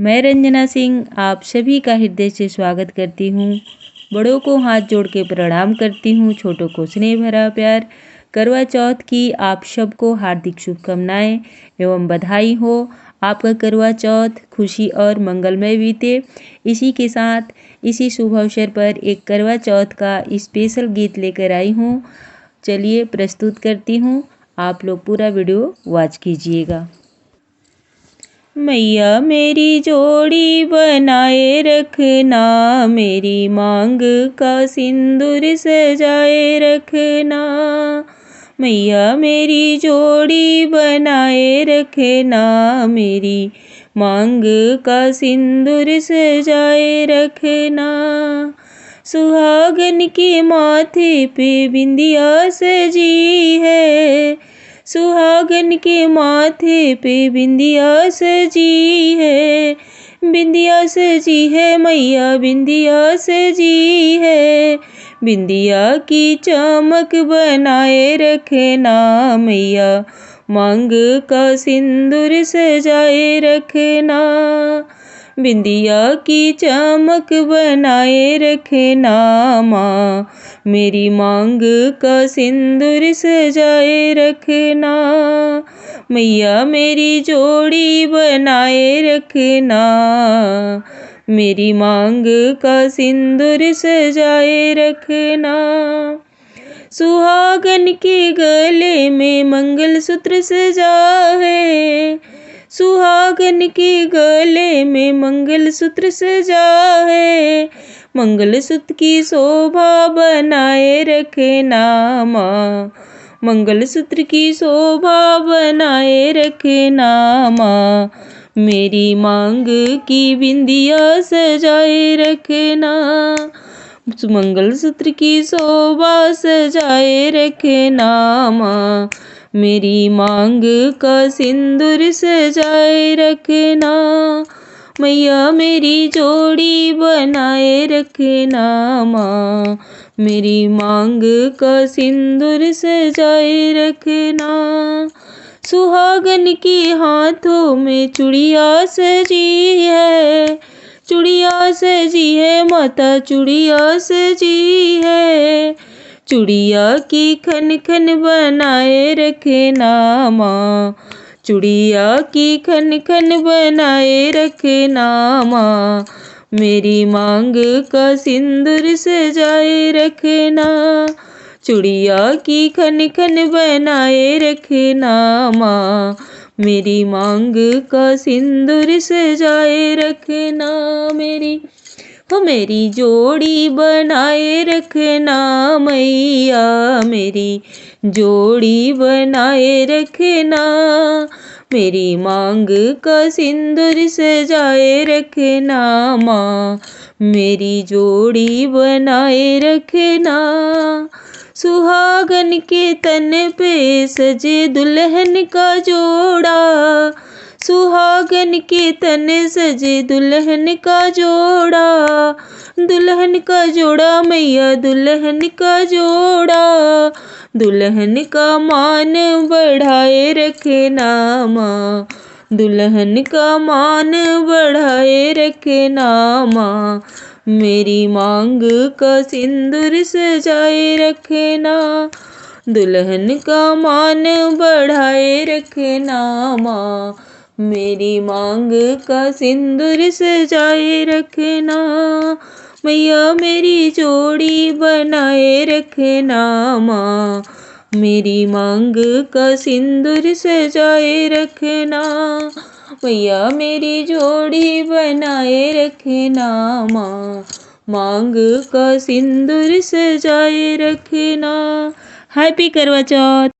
मैं रंजना सिंह आप सभी का हृदय से स्वागत करती हूँ। बड़ों को हाथ जोड़ के प्रणाम करती हूँ, छोटों को स्नेह भरा प्यार। करवा चौथ की आप सबको हार्दिक शुभकामनाएं एवं बधाई हो। आपका करवा चौथ खुशी और मंगलमय बीते। इसी के साथ इसी शुभ अवसर पर एक करवा चौथ का स्पेशल गीत लेकर आई हूँ। चलिए प्रस्तुत करती हूँ, आप लोग पूरा वीडियो वॉच कीजिएगा। मैया मेरी जोड़ी बनाए रखना, मेरी मांग का सिंदूर सजाए रखना। मैया मेरी जोड़ी बनाए रखना, मेरी मांग का सिंदूर सजाए रखना। सुहागन के माथे पे बिंदिया सजी है, सुहागन के माथे पे बिंदिया सजी है। बिंदिया सजी है मैया, बिंदिया सजी है। बिंदिया की चमक बनाए रखना, मैया मांग का सिंदूर सजाए रखना। बिंदिया की चमक बनाए रखना, माँ मेरी मांग का सिंदूर सजाए रखना। मैया मेरी जोड़ी बनाए रखना, मेरी मांग का सिंदूर सजाए रखना। सुहागन के गले में मंगलसूत्र सजा है, सुहागन के गले में मंगलसूत्र सजा है। मंगलसूत्र की शोभा बनाए रखना, माँ मंगलसूत्र की शोभा बनाए रखना। माँ मेरी मांग की बिंदिया सजाए रखना, मंगलसूत्र की शोभा सजाए रखना। माँ मेरी मांग का सिंदूर सजाए रखना। मैया मेरी जोड़ी बनाए रखना, माँ मेरी मांग का सिंदूर सजाए रखना। सुहागन के हाथों में चूड़िया सजी है, चूड़िया सजी है माता, चूड़िया सजी है। चूड़िया की खन खन बनाए रखना, माँ चूड़िया की खन खन बनाए रखना। माँ मेरी मांग का सिंदूर सजाए रखना। चूड़िया की खन खन बनाए रखना, माँ मेरी मांग का सिंदूर सजाए रखना। मेरी जोड़ी बनाए रखना, मैया मेरी जोड़ी बनाए रखना। मेरी मांग का सिंदूर सजाए रखना, माँ मेरी जोड़ी बनाए रखना। सुहागन के तन पे सजे दुल्हन का जोड़ा, सुहागन के तन सजे दुल्हन का जोड़ा। दुल्हन का जोड़ा मैया, दुल्हन का जोड़ा। दुल्हन का मान बढ़ाए रखना, माँ दुल्हन का मान बढ़ाए रखना। माँ मेरी मांग का सिंदूर सजाए रखना। दुल्हन का मान बढ़ाए रखना, माँ मेरी मांग का सिंदूर सजाए रखना। मैया मेरी जोड़ी बनाए रखना, माँ मेरी मांग का सिंदूर सजाए रखना। मैया मेरी जोड़ी बनाए रखना, माँ मांग का सिंदूर सजाए रखना। हैप्पी करवा चौथ।